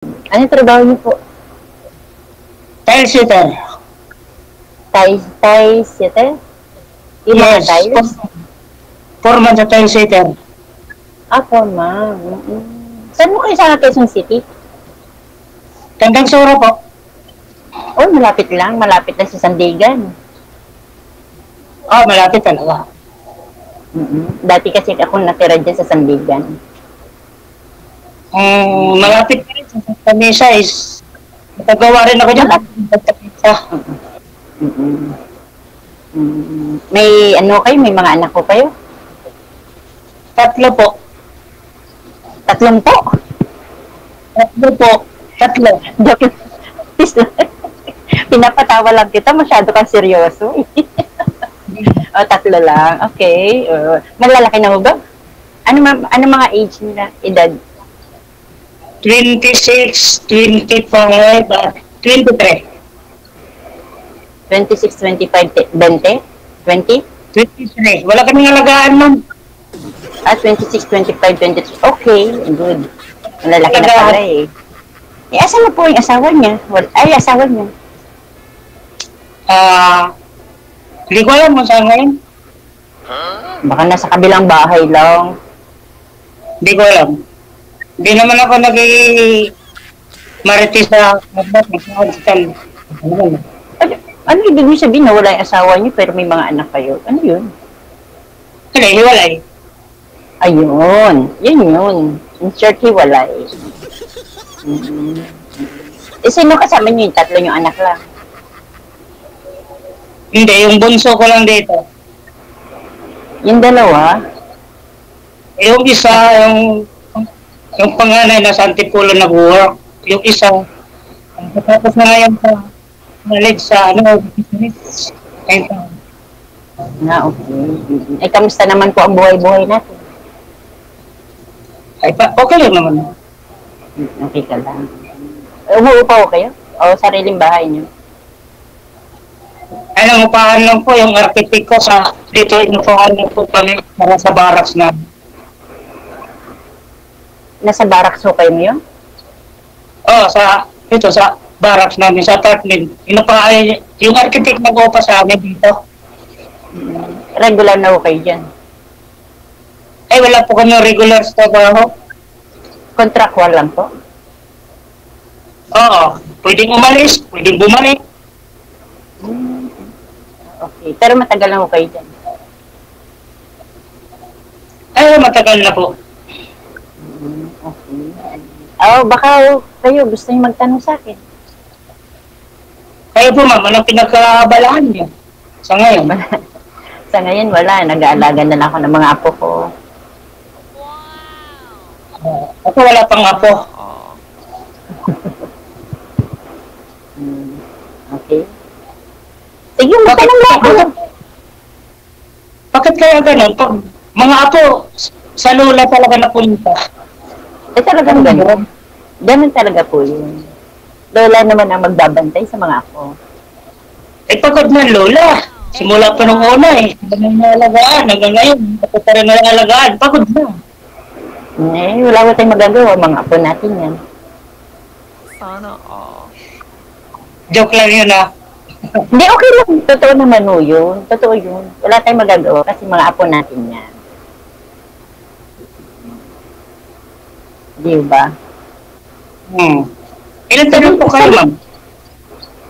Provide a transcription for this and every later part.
Ano yung trabaho niyo po? Tile sitter. Tiles sitter? Yung mga Yes. tiles? Foreman sa tile sitter. Foreman. Saan mo kayo sa Quezon City? Tandang Sura po. Oh, malapit lang. Malapit lang sa Sandigan. Malapit talaga. Dati kasi ako natira dyan sa Sandigan. Malapit pa rin sa Tamisa is natagawa rin ako dyan. May ano kayo? May mga anak ko kayo? 3 po. 3 po? 3 po. 3. Joke lang. Please lang. Pinapatawa lang kita. Masyado kang seryoso. 3 lang. Okay. Malalaki na mo ba? Ano mga age nila? Edad? 26, 25, at 23. 26, 25, 20? 20? 23. Wala kaming alagaan, ma'am. 26, 25, 23. Okay, good. Malalaki na pala eh. Asan na po yung asawa niya? Asawa niya. Hindi ko alam mo saan ngayon. Baka nasa kabilang bahay lang. Hindi ko alam. Hindi naman ako marites sa hospital. Ano ibig mo sabihin na wala yung asawa niyo pero may mga anak kayo? Ano yun? Hiwalay. Ayun. Yun. In short, hiwalay. Sino kasama niyo yung 3 yung anak lang? Hindi, yung bunso ko lang dito. Yung 2? Yung isa, yung panganay na sa Antipolo nag-work. Yung isa, tapos na ngayon sa knowledge sa business. Okay. Kamusta naman po ang buhay-buhay natin? Okay lang naman. Okay ka lang. Umuupa ko kayo? O sariling bahay niyo? Nangupahan lang po yung architect ko dito, inupahan lang po kami para sa barracks na. Nasa barracks ho kayo ngayon? Sa barracks namin, sa apartment. Yung architect nag-upa sa amin dito. Regular na ho kayo dyan? Wala po kami regular sa trabaho. Contractual lang po? Oo. Pwedeng umalis, pwedeng bumalik. Okay. Pero matagal na ho kayo dyan? Matagal na po. Okay. Baka kayo gusto niyo magtanong sa akin. Kayo po, ma'am, anong pinagkabalaan niyo sa ngayon? Sa ngayon, wala. Nag-aalaga na lang ako ng mga apo ko. Ako wala pang apo. Okay. Sige, magtanong lang ako. Bakit kaya ganun? Pag mga apo, sa lola talaga napunta. Talagang ganun. Ganun talaga po yun. Lola naman ang magbabantay sa mga apo. Pagod ng lola. Simula pa nung una Hindi na alagaan. Hanggang ngayon, ako pa rin alagaan. Pagod na. Wala ko tayong magagawa. Mga apo natin yan. Sana all. Joke lang yun Hindi, okay lang. Totoo naman ho yun. Totoo yun. Wala tayong magagawa kasi mga apo natin yan. Di ba? Ilan taon po kayo, ma'am?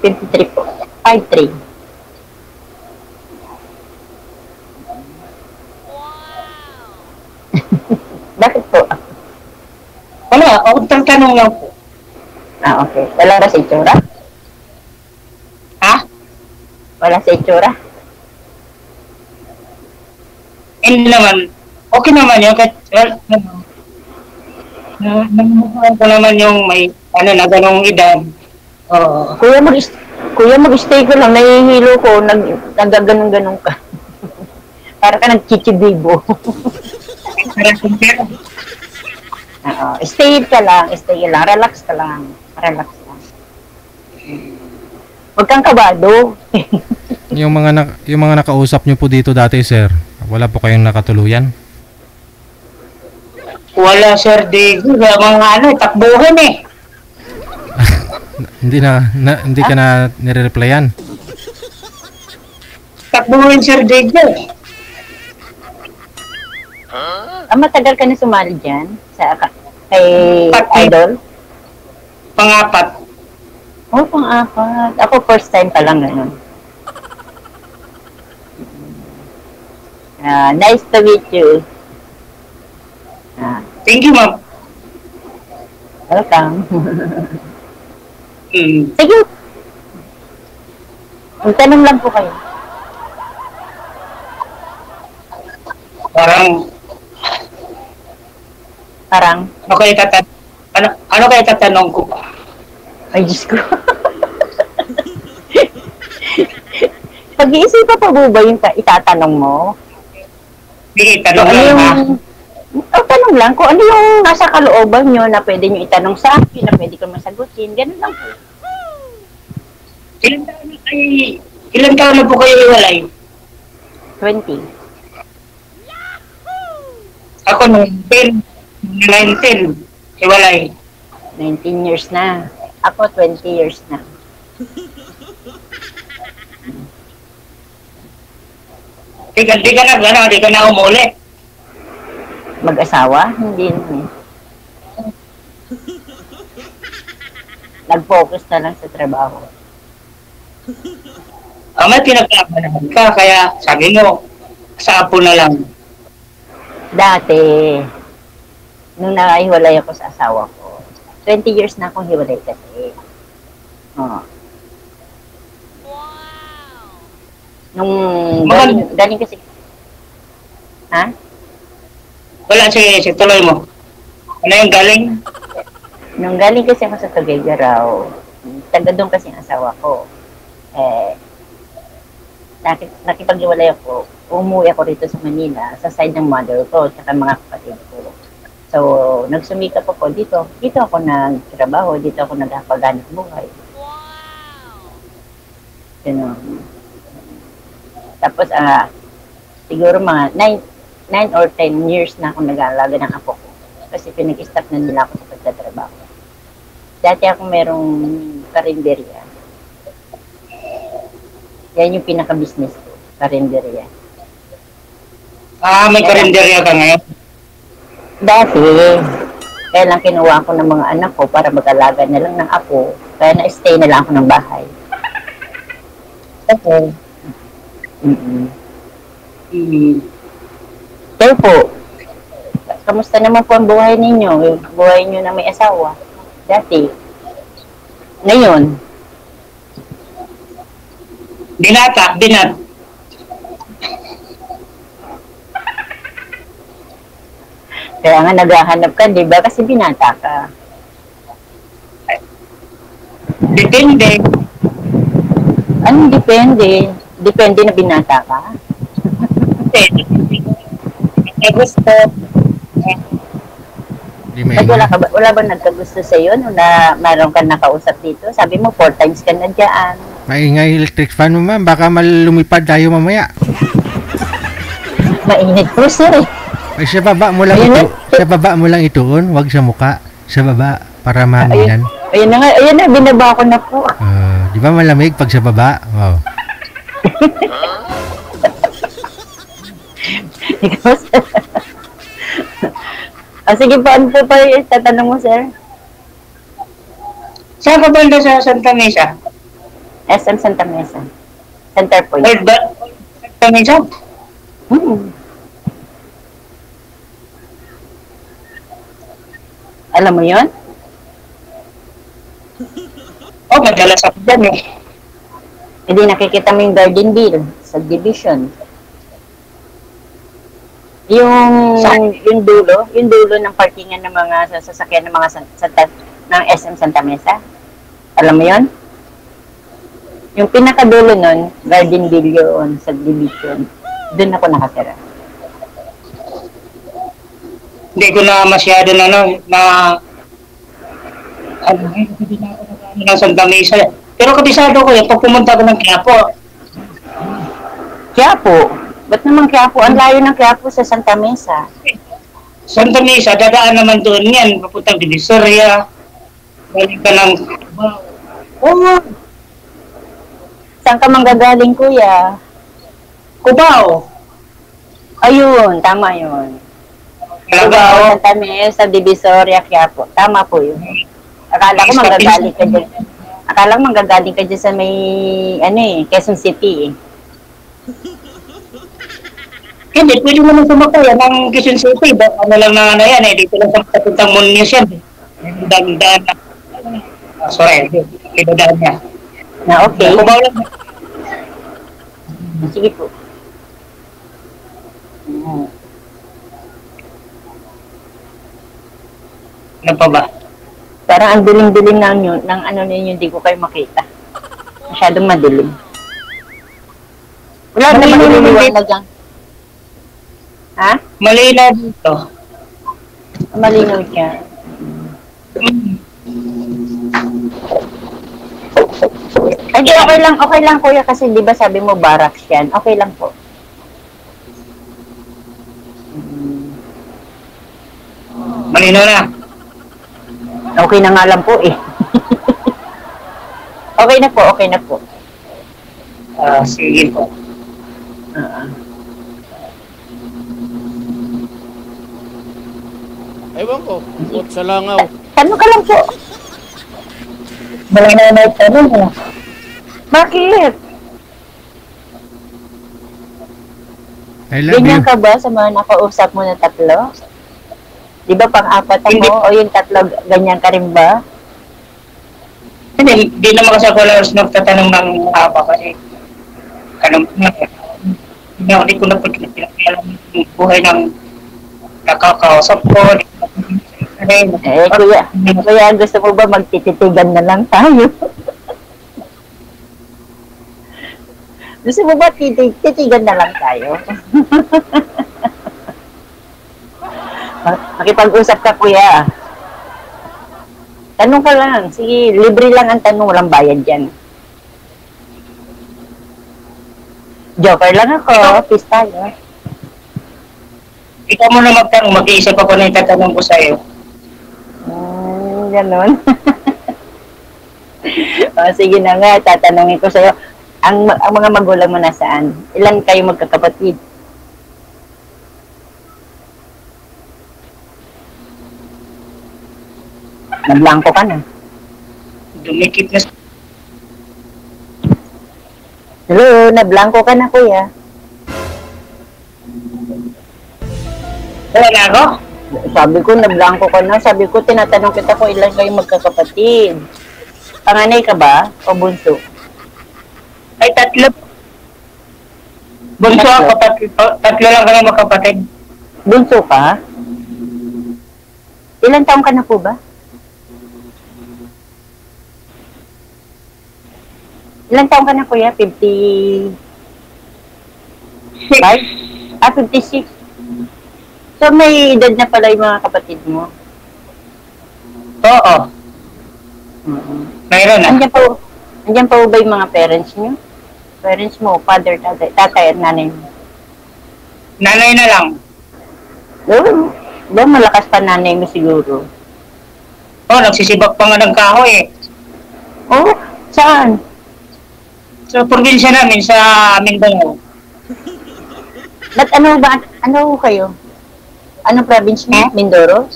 53 po. 5'3". Bakit po? Wala, ako tanong lang po. Okay. Wala sa itsura? Ha? Wala sa itsura? Hindi naman. Okay naman yun. Namumukhaan ko naman yung may, na ganong edad. Kuya, mag-stay ko lang. Nahihilo ko. Nagaganon-ganon ka. Para ka nagchichibibo. Stay ka lang. Relax ka lang. Huwag kang kabado. yung mga nakausap niyo po dito dati, sir, wala po kayong nakatuluyan? Wala, Sir Diego. Mga takbuhan Hindi ka na nire-replyan. Takbuhin, Sir Diego. Matagal ka na sumali dyan kay Idol? Pang-apat. Oh, pang-apat. Ako first time pa lang ngayon. Nice to meet you. Thank you, ma'am. Welcome. Hmm. Sige. Magtanong lang po kayo. Parang ano kayo tatanong ko pa? Ay, Diyos ko. Pag-iisipan pa po ba yung itatanong mo? Sige, tanong lang ha. Tanong lang kung ano yung nasa kalooban nyo na pwede nyo itanong sa akin, na pwede ko masagutin. Ganun lang po. Ilan taon na po kayo iwalay? 20. Ako nung 19, iwalay. 19 years na. Ako 20 years na. Di ka na umuli. Mag-asawa? Hindi naman. Nag-focus na lang sa trabaho. May pinagkakalaman ka, kaya sabi mo, sa apo na lang. Dati, nung naiwalay ako sa asawa ko, 20 years na akong hiwalay kasi. Oh. Nung galing kasi. Ha? Wala, sige, tuloy mo. Ano yung galing? Nung galing kasi ako sa Tuguegarao, taga doon kasi ang asawa ko. Nakipag-iwalay ako, umuwi ako rito sa Manila, sa side ng mother ko, at mga kapatid ko. So, nagsumikap ako dito. Dito ako nagtrabaho, dito ako nagpaganap buhay. Ganun. Tapos, siguro mga 9 or 10 years na ako nag-aalaga ng apo ko. Kasi pinag-stop na nila ako sa pagtatrabaho. Dati ako merong karinderya. Yan yung pinaka-business ko, karinderya. May karinderya ka ngayon? Dati, kaya lang kinuha ko ng mga anak ko para mag-alaga na lang ng apo. Kaya na-stay na lang ako ng bahay. Okay. Kayo po, kamusta naman po ang buhay ninyo? Buhay nyo na may asawa? Dati. Ngayon? Binat. Kaya nga naghahanap ka, di ba? Kasi binata ka. Depende. Anong depende? Depende na binata ka? Gusto. Wala ba nagkagusto sa iyo na mayroon ka nakausap dito? Sabi mo 4 times ka na dyan. Maingay electric fan mo, ma'am. Baka lumipad tayo mamaya. Mainit po, sir. Ay, sa baba mo lang ituon. Wag sa muka. Sa baba para maaminan. Ayun na, binaba ko na po. Di ba malamig pag sa baba? Wow. Ikaw, sir. Sige po, ano po pa yung tatanong mo, sir? Saan ka banda sa Santa Mesa? SM Santa Mesa. Center Point. Santa Mesa? Alam mo yun? Madalas ako dyan eh. Hindi nakikita mo yung Gardenville, subdivision. Yung dulo ng parkingan ng mga sasakyan ng mga ng SM Santa Mesa. Alam mo yun? Yung pinakadulo nun, Gardenville yun, subdivision. Doon ako nakatira. Hindi ko na masyado ng Santa Mesa. Pero kabisado ko yun, pag pumunta ko ng Quiapo. Quiapo? Ba't naman Quiapo? Ang layo ng Quiapo sa Santa Mesa. Santa Mesa, dadaan naman doon yan. Papuntang Divisoria. Balik ka ng Oo, Saan ka manggagaling, kuya? Cubao. Ayun, tama yun. Cubao. Santa Mesa, Divisoria, Quiapo. Tama po yun. Akala ko manggagaling ka dyan. Akala ko manggagaling ka dyan sa may, Quezon City eh. Hindi, pwede mo nang sumakay. Yan ang Quezon City. Ano lang na ano yan eh. Dito lang sa papuntang Munyos yan. Daan na. Sorry, dito daan niya. Na okay. Cubao lang. Sige po. Ano pa ba? Parang ang dilim-dilim ng ano ninyo, hindi ko kayo makita. Masyadong madilim. Wala na Malinaw naman maliliwanag lang. Ha? Malinaw dito. Malinaw siya. Ay, di, okay lang kuya kasi di ba sabi mo barracks yan. Okay lang po. Malinaw na. Okay na nga lang po eh. Okay na po, okay na po. Sige po. Ewan ko, bukod sa langaw. Tanong ka lang po. Malinaw na ito. Bakit? I love Ganyan you. ka ba sa mga nakausap mo na tatlo? Di ba pang-apat Hindi. mo? O yung tatlo, ganyan ka rin ba? Hindi naman kasi ako lang nagtatanong ng haba kasi hindi ko na pagkakalam yung buhay ng nakakausap ko. Kuya, gusto mo ba magtititigan na lang tayo? Gusto mo ba titigan na lang tayo? Makipag-usap ka, kuya. Tanong ka lang. Sige, libre lang ang tanong. Walang bayad yan. Joker lang ako. Peace tayo. Ikaw mo na magtanong, mag-iisip ako na itatanong ko sa'yo. Ganon. Sige na nga, tatanungin ko sa'yo. Ang mga magulang mo nasaan? Ilan kayo magkakapatid? Nablangko ka na. Dumikit na. Hello, nablangko ka na, kuya. Wala na ako? Sabi ko, nablangko ka na. Sabi ko, tinatanong kita kung ilan kayo magkakapatid. Panganay ka ba? O bunso? Ay, tatlo. Bunso ako, tatlo lang kami magkapatid. Bunso ka? Ilan taong ka na po ba? Ilan taong ka na, kuya? 55? Ah, 56. So, may edad na pala yung mga kapatid mo? Oo. Mayroon na. Andiyan pa ba yung mga parents niyo? Parents mo, father, tatay at nanay mo? Nanay na lang. Oo. Ba, malakas pa nanay mo siguro. Oo, nagsisibak pa nga ng kahoy eh. Oh, saan? Sa probinsya namin, sa Mindanao. Ba't ano kayo? Anong province mo? Mindoro?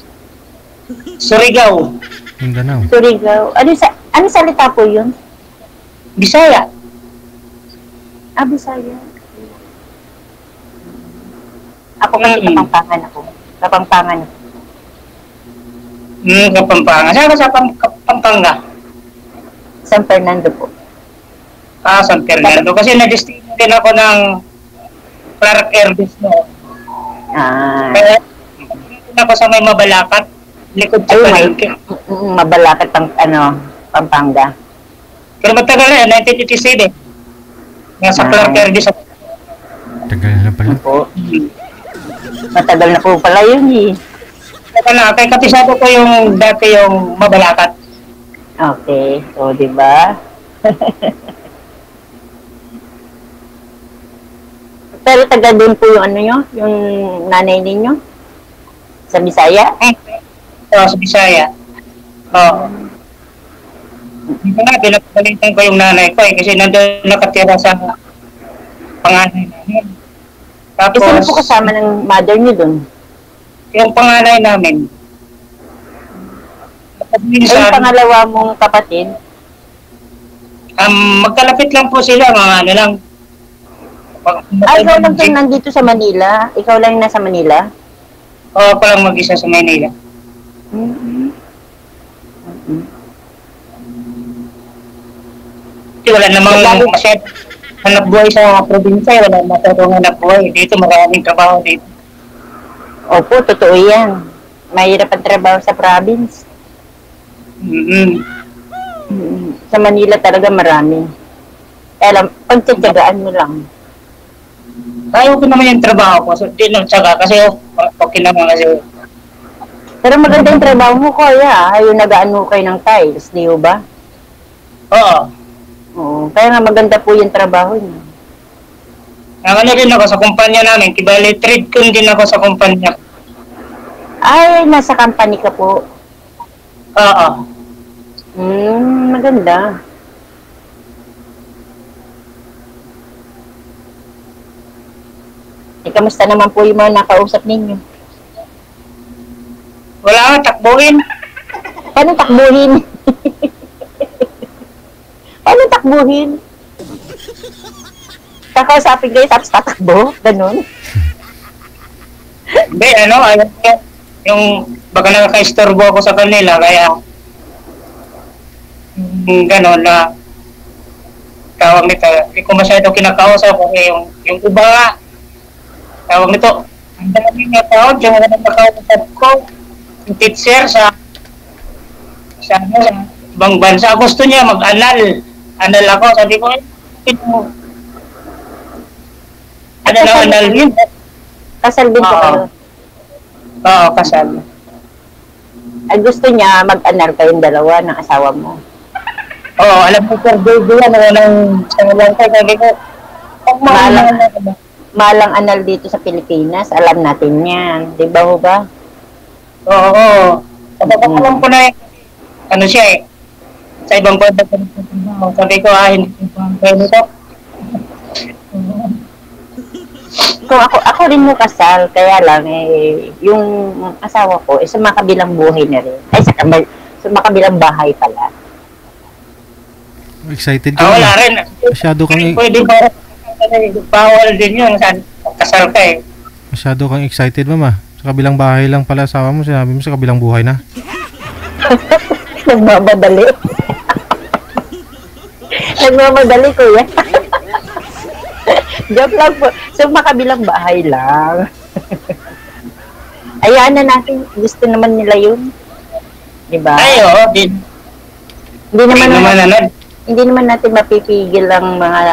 Surigao. Mindanao. Surigao? Ano salita po yun? Bisaya. Ah, Bisaya. Ako kasi Kapampangan ako. Kapampangan ako. Kapampangan. Saan ka sa Pampanga? San Fernando po. San Fernando. Kasi na-destino din ako ng Clark Air Base no. Kaya ako sa may Mabalacat. Likod sa Palengke. Mabalakat Pampanga. Pero matagal na yan, 1987. Nasa Clark Air Base. Tagal na pala. Po. Matagal na po pala yun eh. Kaya kapisado ko yung dati yung Mabalacat. Okay. So, di ba? Pero taga doon po yung ano nyo? Yung nanay ninyo? Sa Bisaya? Sa Bisaya. Oo. Dito nga, pinapalitan ko yung nanay ko kasi nandun nakatira sa panganay namin. Isa na Tapos, po kasama ng mother niyo dun. yung panganay namin, Ay, yung minsan, pangalawa mong kapatid, magkalapit lang po sila, mga ano lang. ikaw lang yung nandito sa Manila? Ikaw lang yung nasa Manila? Oo, ako lang mag-isa sa Manila. Mm-hmm. Kasi wala namang masyadong hanap buhay sa probinsya, wala masyadong hanap buhay. Dito maraming trabaho dito. Opo, totoo yan. Mahirap ang trabaho sa province. Mm-hmm. Sa Manila talaga marami. Kaya lang, pagtsatsagaan mo lang. Ayaw ko naman yung trabaho ko. So, di nang tsaga kasi okay naman kasi. Pero maganda yung trabaho mo, kuya. Yung nag-ano kayo ng tiles, di ba? Oo. Oo. Kaya nga maganda po yung trabaho niyo. Ano rin ako sa kumpanya namin. Kibali, trade ko din ako sa kumpanya. Ay, nasa company ka po. Oo. Maganda. Kamusta naman po yung mga nakausap ninyo? Wala nga, takbuhin. Paano takbuhin? Paano takbuhin? Kakausapin kayo tapos tatakbo? Ganon? Hindi, ayaw ko. Yung baka nakaka-istorbo ako sa kanila, kaya gano'n na tawag nito. Hindi ko masyado kinakausap kasi yung iba nga, tawag nito, ang dami nga tawag, yung mga nakakausap ko, yung teacher sa ibang bansa. Gusto niya mag-anal. Anal ako. Sabi ko, anal yun. Kasal din po kayo. Oo, kasal. Ay, gusto niya mag-anal kayong dalawa ng asawa mo. Oo, alam ko, sir, baby yan. Lang tayo. Sabi ko, Malang anal dito sa Pilipinas, alam natin yan. Di ba ho ba? Oo. Alam ko na siya eh. Sa ibang bansa ko sabi ko, hindi ko kayo nito. Kung ako rin mo kasal, kaya lang yung asawa ko sa makabilang buhay na rin. Ay, sa makabilang bahay pala. Excited ka Wala na. rin. Masyado kang Pwede ba? Bawal din yun. Kasal ka eh. masyado kang excited, mama. Sa kabilang bahay lang pala asawa mo, sinabi mo sa kabilang buhay na. Nagmamadali. Nagmamadali, kuya. Joke lang po. So, makabilang bahay lang. Ayaan na natin. Gusto naman nila yun. Diba? Ay, oo. Hindi naman natin mapipigil ang mga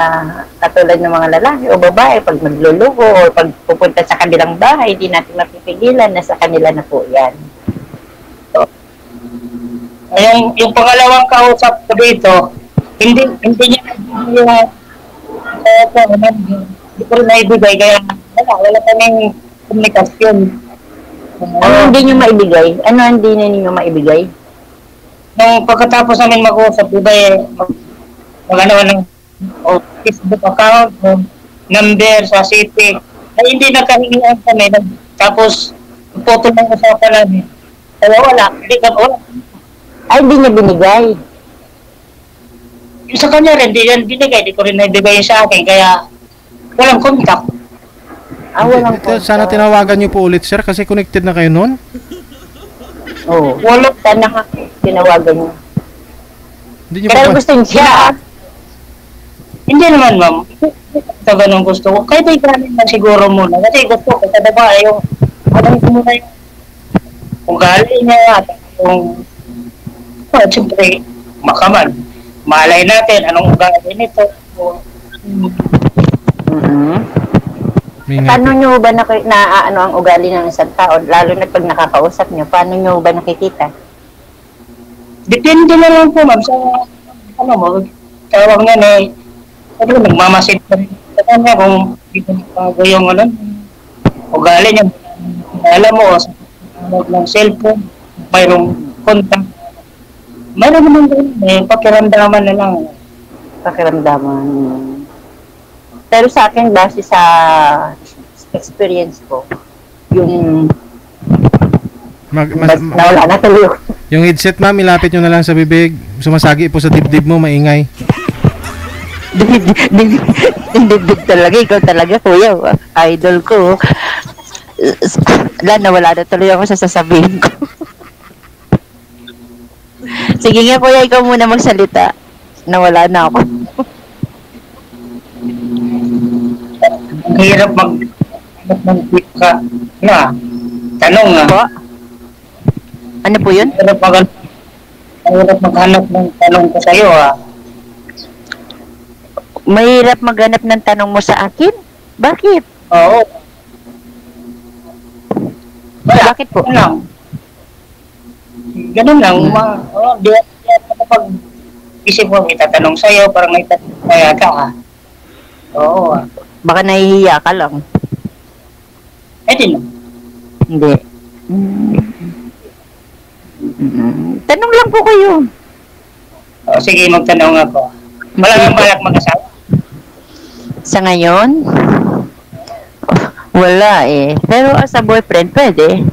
katulad ng mga lalaki o babae pag magluluko o pag pupunta sa kabilang bahay, hindi natin mapipigilan na sa kanila na po yan. Yung pangalawang kausap ko dito, hindi niya hindi ko rin naibigay kaya wala kaming komunikasyon. Ano hindi nyo maibigay? Ano hindi ninyo maibigay? Nung pagkatapos namin mag-usap, diba maganawa ng Facebook account, number sa city, ay hindi nagkahingian kami. Tapos, photo ng usapan namin. Kaya wala. Ay, hindi niya binigay. Yung sa kanya rin, di yan binigay. Di ko rin naibigay sa akin. Kaya, walang contact. Walang Sana tinawagan niyo po ulit, sir, kasi connected na kayo noon. Oo. Wala. Sana nga tinawagan niyo. Hindi niyo Pero pa gusto niya. Hindi naman, ma'am. Ito ganun gusto ko. Kahit ay galing na siguro muna. Kasi gusto ko sa babae yung alam ko muna yung ugali niya at yung siyempre makaman. Malay natin anong ugali nito. Paano nyo ba ano ang ugali ng isang tao? Lalo na pag nakakausap nyo, paano nyo ba nakikita? Depende na lang po, ma'am. Sa tawag nga nagmamasid pa rin sa kanya kung dito bago yung ugali niya. Alam mo, sa tawag ng cellphone, mayroong contact. Meron naman din, pakiramdaman na lang. Pakiramdaman. Pero sa akin, base sa experience ko, yung nawala na tuloy ako. Yung headset ma'am, ilapit nyo na lang sa bibig. Sumasagi po sa dibdib mo, maingay. Dibdib talaga, ikaw talaga kuya, idol ko. Nawala na tuloy ako sa sasabihin ko. Sige nga kuya, ikaw muna magsalita. Nawala na ako. Ang hirap mag-tweet ka. Tanong nga. Po? Ano po yun? Ang hirap maghanap ng tanong ko sa'yo Mahirap maghanap ng tanong mo sa akin? Bakit? Oo. Bakit po? Ganun lang. Di ako kapag isip mo, may tatanong sa'yo, parang may tatanong kaya ka Oo. Baka nahihiya ka lang. Di lang. Hindi. Tanong lang po kayo. Sige, magtanong ako. Wala nang balak mag-asawa? Sa ngayon? Wala eh. Pero as a boyfriend, pwede.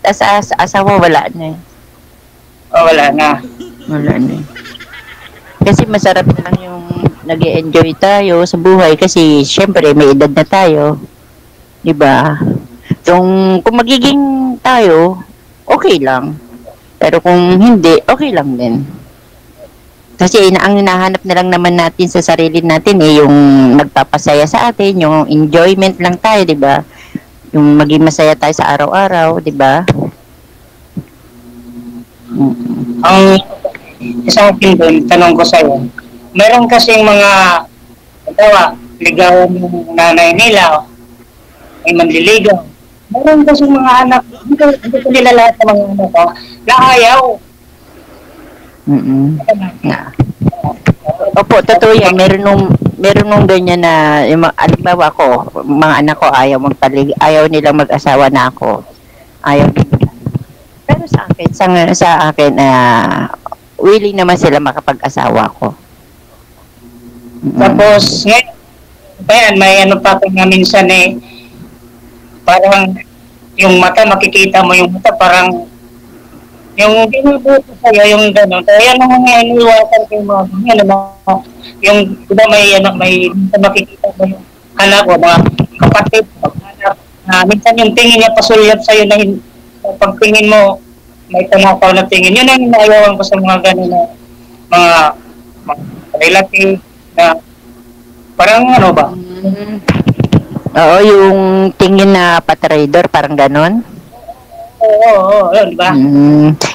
As asawa, wala na eh. Wala na. Wala na eh. Kasi masarap lang yung nag-enjoy tayo sa buhay kasi syempre may edad na tayo. Diba? Kung magiging tayo, okay lang. Pero kung hindi, okay lang din. Kasi ang hinahanap na lang naman natin sa sarili natin yung nagpapasaya sa atin, yung enjoyment lang tayo, di ba? Yung maging masaya tayo sa araw-araw, di ba? Ang isang akin doon, tanong ko sa'yo, meron kasing mga, ligawan yung nanay nila, may manliligaw. Meron kasing mga anak, hindi ko nila lahat ng mga anak na ayaw. Opo, totoo yan. Meron nung ganyan na, alimbawa ko, mga anak ko ayaw nilang mag-asawa na ako. Ayaw nila. Pero sa akin, willing naman sila makapag-asawa ko. Tapos, ngayon, may ano pa nga minsan parang yung mata, makikita mo yung mata, parang yung binubuto sa'yo, yung gano'n. Kaya yan ang mga iniwasan ko yung mga yung, diba may makikita mo yung anak ko, mga kapatid, minsan yung tingin niya pasulyap sa'yo na pagtingin mo, may tanakaw na tingin. Yun ang inayawan ko sa mga gano'n na mga relative na parang ano ba? Oo, yung tingin na patrader, parang ganon. Oo, yun, diba?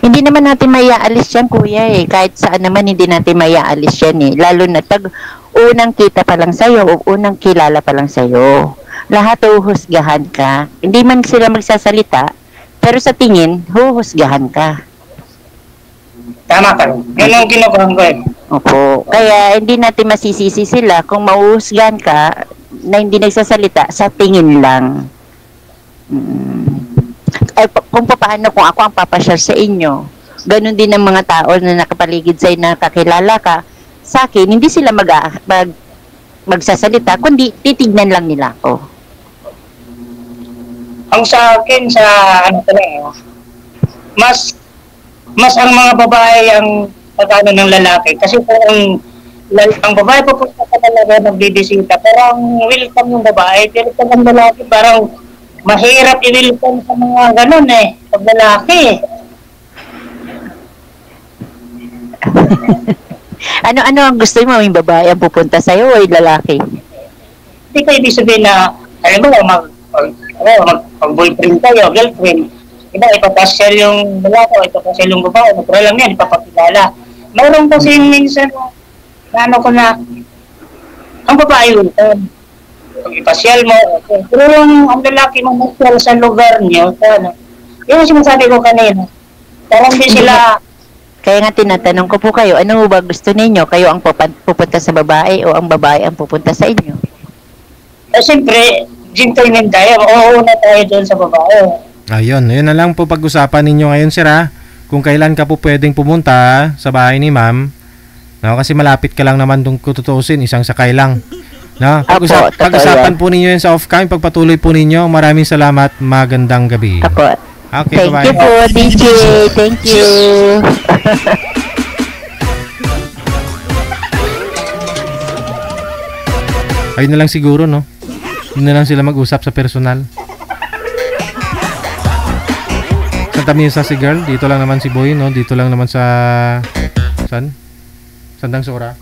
Hindi naman natin maiaalis yan, kuya eh. Kahit saan naman, hindi natin maiaalis yan eh. Lalo na pag unang kita pa lang sa'yo o unang kilala pa lang sa'yo. Lahat huhusgahan ka. Hindi man sila magsasalita, pero sa tingin, huhusgahan ka. Tama ka. Yun ang kinukuhan ko eh. Opo. Kaya hindi natin masisisi sila kung mauhusgahan ka na hindi nagsasalita sa tingin lang. Ay, kung paano kung ako ang papasyal sa inyo, ganun din ang mga tao na nakapaligid sa'yo na kakilala ka, sa akin, hindi sila magsasalita, kundi titignan lang nila ako. Ang sa akin, sa ano talaga, mas ang mga babae ang pagano ng lalaki. Kasi kung ang babae pupunta ka talaga nagbibisita, parang welcome yung babae, pero pag ang lalaki parang mahirap i-welcome sa mga ganun pag lalaki. Ano ang gusto mo, yung babae ang pupunta sa'yo o yung lalaki? Hindi ko ibig sabihin na, alam mo, mag-boyfriend kayo, girlfriend, diba, ipapasyal yung lalaki, ipapasyal yung babae, natural lang yan, ipapakilala. Mayroon kasi minsan, ano ko na, ang babae yun, pag ipasyal mo, pero yung ang lalaki mo masyal sa lugar niyo, yun ang sinasabi ko kanina, parang di sila. Kaya nga tinatanong ko po kayo, ano ba gusto ninyo? Kayo ang pupunta sa babae o ang babae ang pupunta sa inyo? Siyempre, gentleman tayo, na tayo doon sa babae. Ayun, yun na lang po pag-usapan ninyo ngayon, sir ha. kung kailan ka po pwedeng pumunta sa bahay ni ma'am. No, kasi malapit ka lang naman kung tutuusin, isang sakay lang. No, Apo, totoo pag-usapan yan. po ninyo yan sa off-cam, pagpatuloy po ninyo. Maraming salamat, magandang gabi. Apo. Okay, Thank bye-bye. you po, DJ. Thank you. Ayun na lang siguro, no? Yun na lang sila mag-usap sa personal. Santa Misa si girl, dito lang naman si boy, no? Dito lang naman sa... Saan? Sandang Sora.